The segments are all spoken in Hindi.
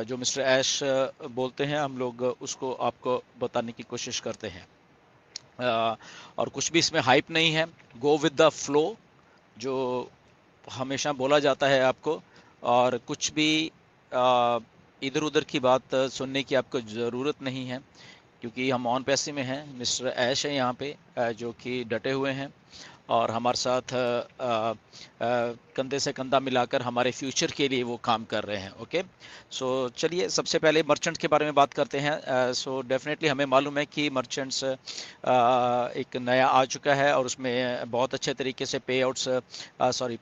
जो मिस्टर ऐश बोलते हैं, हम लोग उसको आपको बताने की कोशिश करते हैं। और कुछ भी इसमें हाइप नहीं है, गो विद द फ्लो जो हमेशा बोला जाता है आपको, और कुछ भी इधर उधर की बात सुनने की आपको ज़रूरत नहीं है, क्योंकि हम ऑन पैसे में हैं। मिस्टर ऐश है यहाँ पे जो कि डटे हुए हैं और हमारे साथ कंधे से कंधा मिलाकर हमारे फ्यूचर के लिए वो काम कर रहे हैं। ओके, सो चलिए सबसे पहले मर्चेंट के बारे में बात करते हैं। सो डेफिनेटली हमें मालूम है कि मर्चेंट्स एक नया आ चुका है और उसमें बहुत अच्छे तरीके से पे आउट्स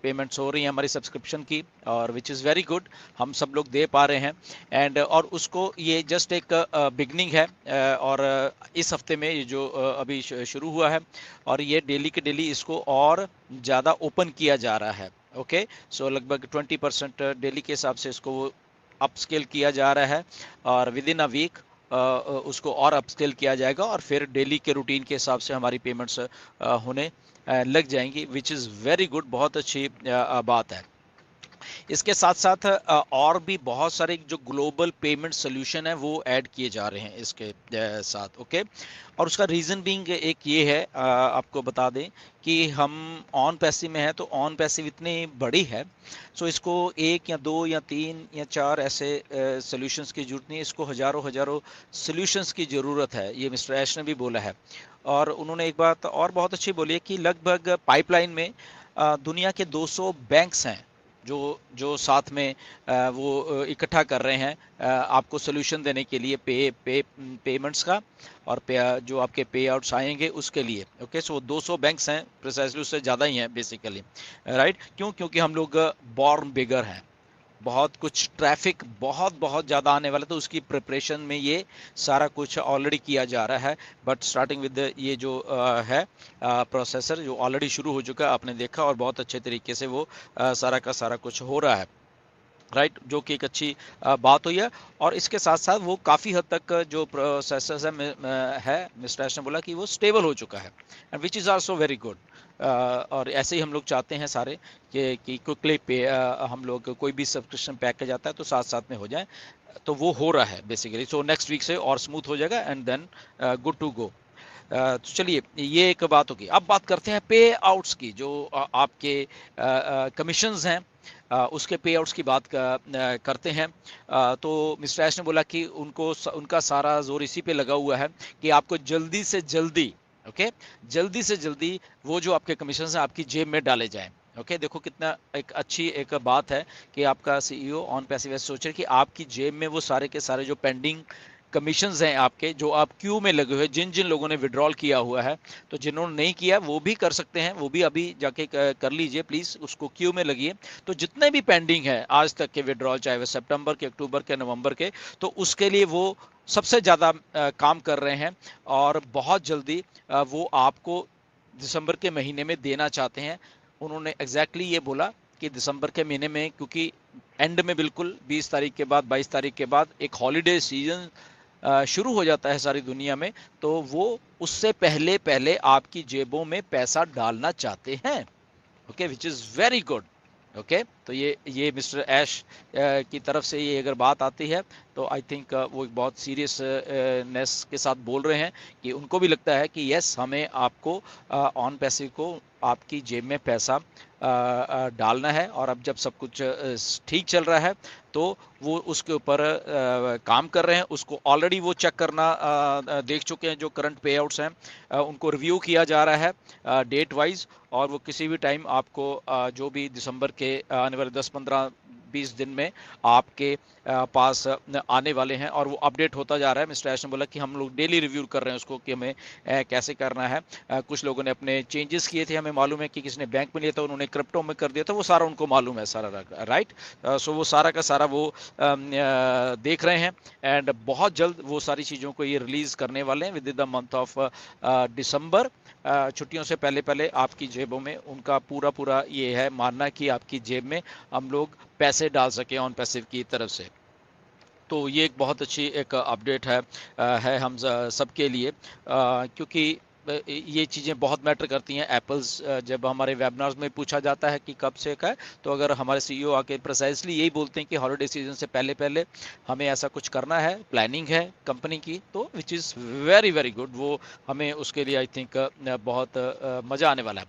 पेमेंट्स हो रही हैं हमारी सब्सक्रिप्शन की, और विच इज़ वेरी गुड, हम सब लोग दे पा रहे हैं। एंड और उसको ये जस्ट एक बिगनिंग है, और इस हफ्ते में ये जो अभी शुरू हुआ है, और ये डेली के डेली इसको और ज़्यादा ओपन किया जा रहा है। ओके, सो लगभग 20% डेली के हिसाब से इसको अपस्केल किया जा रहा है, और विद इन अ वीक उसको और अपस्केल किया जाएगा, और फिर डेली के रूटीन के हिसाब से हमारी पेमेंट्स होने लग जाएंगी, विच इज़ वेरी गुड, बहुत अच्छी बात है। इसके साथ साथ और भी बहुत सारे जो ग्लोबल पेमेंट सोल्यूशन है वो ऐड किए जा रहे हैं इसके साथ। ओके, और उसका रीज़न बीइंग एक ये है, आपको बता दें कि हम ऑन पैसिव में है, तो ऑन पैसिव इतनी बड़ी है, सो इसको एक या दो या तीन या चार ऐसे सोल्यूशंस की जरूरत नहीं है, इसको हज़ारों हज़ारों सोल्यूशंस की ज़रूरत है। ये मिस्टर ऐश ने भी बोला है, और उन्होंने एक बात और बहुत अच्छी बोली है कि लगभग पाइपलाइन में दुनिया के 200 बैंक्स हैं जो जो साथ में वो इकट्ठा कर रहे हैं आपको सोल्यूशन देने के लिए पेमेंट्स का, और जो आपके पे आउट्स आएंगे उसके लिए। ओके, सो 200 बैंक्स हैं, प्रिसाइसली उससे ज़्यादा ही हैं बेसिकली, राइट। क्यों? क्योंकि हम लोग बॉर्न बिगर हैं, बहुत कुछ ट्रैफिक बहुत बहुत ज़्यादा आने वाला, तो उसकी प्रिपरेशन में ये सारा कुछ ऑलरेडी किया जा रहा है। बट स्टार्टिंग विद ये जो है प्रोसेसर जो ऑलरेडी शुरू हो चुका है, आपने देखा, और बहुत अच्छे तरीके से वो सारा का सारा कुछ हो रहा है, राइट, जो कि एक अच्छी बात हुई है। और इसके साथ साथ वो काफ़ी हद तक जो प्रोसेसर है मिस्टर ऐश ने बोला कि वो स्टेबल हो चुका है, and which is also very good. और ऐसे ही हम लोग चाहते हैं सारे कि क्विकली पे हम लोग कोई भी सब्सक्रिप्शन पैकेज आता है तो साथ साथ में हो जाए, तो वो हो रहा है बेसिकली। सो नेक्स्ट वीक से और स्मूथ हो जाएगा, and then good to go. तो चलिए ये एक बात होगी। अब बात करते हैं पे आउट्स की, जो आपके कमीशंस हैं, उसके पे आउट्स की बात करते हैं। तो मिस्टर ऐश ने बोला कि उनका सारा जोर इसी पे लगा हुआ है कि आपको जल्दी से जल्दी, ओके, जल्दी से जल्दी वो जो आपके कमीशंस हैं आपकी जेब में डाले जाएं। ओके, देखो कितना एक अच्छी एक बात है कि आपका सीईओ ऑन पैसिव सोच रहे कि आपकी जेब में वो सारे के सारे जो पेंडिंग कमीशंस हैं आपके, जो आप क्यू में लगे हुए, जिन जिन लोगों ने विड्रॉल किया हुआ है, तो जिन्होंने नहीं किया वो भी कर सकते हैं, वो भी अभी जाके कर लीजिए प्लीज़, उसको क्यू में लगिए। तो जितने भी पेंडिंग है आज तक के विड्रॉल, चाहे वो सितंबर के, अक्टूबर के, नवंबर के, तो उसके लिए वो सबसे ज़्यादा काम कर रहे हैं, और बहुत जल्दी वो आपको दिसंबर के महीने में देना चाहते हैं। उन्होंने एग्जैक्टली ये बोला कि दिसंबर के महीने में, क्योंकि एंड में बिल्कुल 20 तारीख के बाद, 22 तारीख के बाद एक हॉलीडे सीजन शुरू हो जाता है सारी दुनिया में, तो वो उससे पहले पहले आपकी जेबों में पैसा डालना चाहते हैं। Okay, which is very good. Okay, तो ये मिस्टर ऐश की तरफ से ये अगर बात आती है, तो आई थिंक वो एक बहुत सीरियस नेस के साथ बोल रहे हैं कि उनको भी लगता है कि यस, हमें आपको ऑन पैसे को आपकी जेब में पैसा डालना है, और अब जब सब कुछ ठीक चल रहा है तो वो उसके ऊपर काम कर रहे हैं। उसको ऑलरेडी वो चेक करना देख चुके हैं, जो करंट पे आउट्स हैं उनको रिव्यू किया जा रहा है डेट वाइज, और वो किसी भी टाइम आपको जो भी दिसंबर के आने वाले 10-15-20 दिन में आपके पास आने वाले हैं, और वो अपडेट होता जा रहा है। मिस्टर ऐश ने बोला कि हम लोग डेली रिव्यू कर रहे हैं उसको कि हमें कैसे करना है। कुछ लोगों ने अपने चेंजेस किए थे, हमें मालूम है कि किसने बैंक में लिया था, उन्होंने क्रिप्टो में कर दिया था, वो सारा उनको मालूम है सारा, राइट। सो वो सारा का सारा वो देख रहे हैं, एंड बहुत जल्द वो सारी चीज़ों को ये रिलीज़ करने वाले हैं with in the month of December. छुट्टियों से पहले पहले आपकी जेबों में, उनका पूरा पूरा ये है मानना कि आपकी जेब में हम लोग पैसे डाल सकें ऑन पैसिव की तरफ से। तो ये एक बहुत अच्छी एक अपडेट है हम सबके लिए, क्योंकि ये चीज़ें बहुत मैटर करती हैं। एप्पल्स जब हमारे वेबिनार्स में पूछा जाता है कि कब से का है, तो अगर हमारे सीईओ आके प्रिसाइजली यही बोलते हैं कि हॉलिडे सीजन से पहले पहले हमें ऐसा कुछ करना है, प्लानिंग है कंपनी की, तो which is very very good. वो हमें उसके लिए आई थिंक बहुत मज़ा आने वाला है।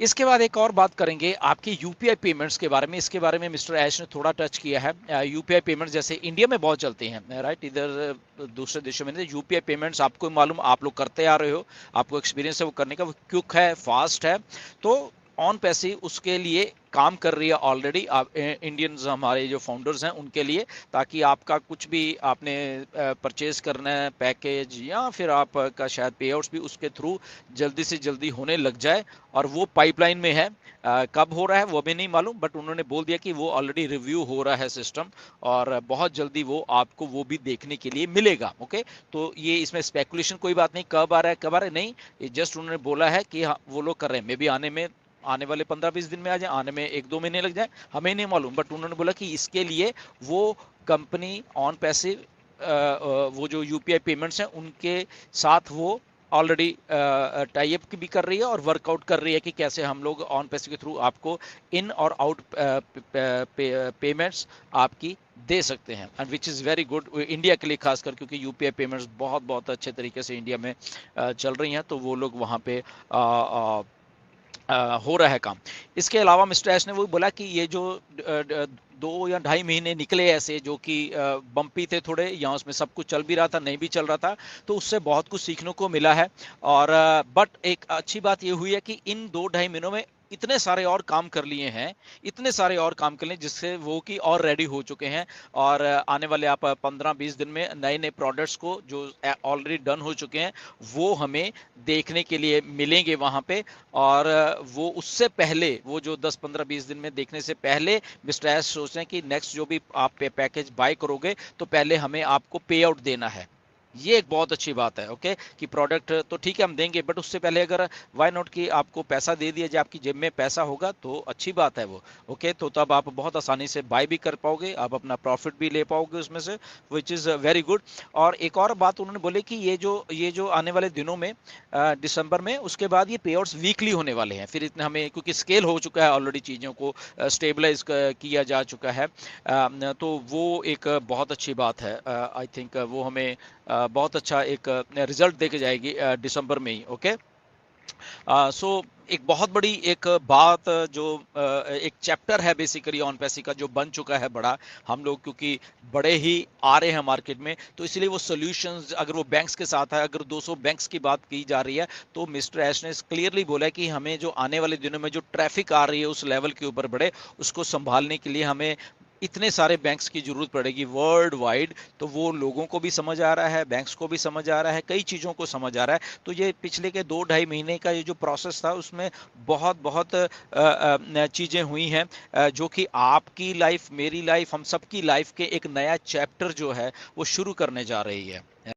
इसके बाद एक और बात करेंगे आपकी यूपीआई पेमेंट्स के बारे में। इसके बारे में मिस्टर ऐश ने थोड़ा टच किया है। यूपीआई पेमेंट्स जैसे इंडिया में बहुत चलते हैं, राइट, इधर दूसरे देशों में नहीं। यूपीआई पेमेंट्स आपको मालूम, आप लोग करते आ रहे हो, आपको एक्सपीरियंस है वो करने का, वो क्विक है, फास्ट है। तो ऑन पैसे उसके लिए काम कर रही है ऑलरेडी। आप इंडियंस हमारे जो फाउंडर्स हैं उनके लिए, ताकि आपका कुछ भी आपने परचेज करना है, पैकेज या फिर आपका शायद पे आउट्स भी उसके थ्रू जल्दी से जल्दी होने लग जाए। और वो पाइपलाइन में है। कब हो रहा है वो भी नहीं मालूम, बट उन्होंने बोल दिया कि वो ऑलरेडी रिव्यू हो रहा है सिस्टम, और बहुत जल्दी वो आपको वो भी देखने के लिए मिलेगा। ओके, तो ये इसमें स्पेकुलेशन कोई बात नहीं, कब आ रहा है कब आ रहा है नहीं, ये जस्ट उन्होंने बोला है कि हाँ, वो लोग कर रहे हैं। मे भी आने वाले 15-20 दिन में आ जाए, आने में 1-2 महीने लग जाए, हमें नहीं मालूम, बट उन्होंने बोला कि इसके लिए वो कंपनी ऑन पैसे वो जो यूपीआई पेमेंट्स हैं उनके साथ वो ऑलरेडी टाई अप भी कर रही है और वर्कआउट कर रही है कि कैसे हम लोग ऑन पैसे के थ्रू आपको इन और आउट पेमेंट्स आपकी दे सकते हैं, and which is very good India के लिए खासकर, क्योंकि यूपीआई पेमेंट्स बहुत बहुत अच्छे तरीके से इंडिया में चल रही हैं, तो वो लोग वहाँ पे हो रहा है काम। इसके अलावा मिस्टर एस ने वो बोला कि ये जो 2 या ढाई महीने निकले ऐसे जो कि बम्पी थे थोड़े, या उसमें सब कुछ चल भी रहा था, नहीं भी चल रहा था, तो उससे बहुत कुछ सीखने को मिला है। और बट एक अच्छी बात ये हुई है कि इन 2-ढाई महीनों में इतने सारे और काम कर लिए हैं, इतने सारे और काम कर लिए जिससे वो कि और रेडी हो चुके हैं। और आने वाले आप 15-20 दिन में नए नए प्रोडक्ट्स को जो ऑलरेडी डन हो चुके हैं वो हमें देखने के लिए मिलेंगे वहाँ पे। और वो उससे पहले, वो जो 10-15-20 दिन में देखने से पहले मिस्टर एस सोच रहे हैं कि नेक्स्ट जो भी आप पैकेज बाय करोगे तो पहले हमें आपको पे आउट देना है। ये एक बहुत अच्छी बात है। ओके, कि प्रोडक्ट तो ठीक है हम देंगे, बट उससे पहले अगर वाई नॉट कि आपको पैसा दे दिया जाए, आपकी जेब में पैसा होगा तो अच्छी बात है वो। ओके, तो तब आप बहुत आसानी से बाय भी कर पाओगे, आप अपना प्रॉफिट भी ले पाओगे उसमें से, विच इज़ वेरी गुड। और एक और बात उन्होंने बोले कि ये जो आने वाले दिनों में दिसंबर में, उसके बाद ये पे आउट्स वीकली होने वाले हैं। फिर इतना हमें, क्योंकि स्केल हो चुका है ऑलरेडी, चीज़ों को स्टेबलाइज किया जा चुका है, तो वो एक बहुत अच्छी बात है। आई थिंक वो हमें बहुत अच्छा एक रिजल्ट देके जाएगी दिसंबर में ही। ओके, सो एक बहुत बड़ी एक बात जो एक चैप्टर है बेसिकली ऑन पैसे का जो बन चुका है बड़ा, हम लोग क्योंकि बड़े ही आ रहे हैं मार्केट में, तो इसलिए वो सॉल्यूशंस अगर वो बैंक्स के साथ है, अगर 200 बैंक्स की बात की जा रही है, तो मिस्टर एश ने क्लियरली बोला है कि हमें जो आने वाले दिनों में जो ट्रैफिक आ रही है उस लेवल के ऊपर बढ़े, उसको संभालने के लिए हमें इतने सारे बैंक्स की जरूरत पड़ेगी वर्ल्ड वाइड। तो वो लोगों को भी समझ आ रहा है, बैंक्स को भी समझ आ रहा है, कई चीज़ों को समझ आ रहा है। तो ये पिछले के 2-ढाई महीने का ये जो प्रोसेस था उसमें बहुत बहुत चीज़ें हुई हैं, जो कि आपकी लाइफ, मेरी लाइफ, हम सबकी लाइफ के एक नया चैप्टर जो है वो शुरू करने जा रही है।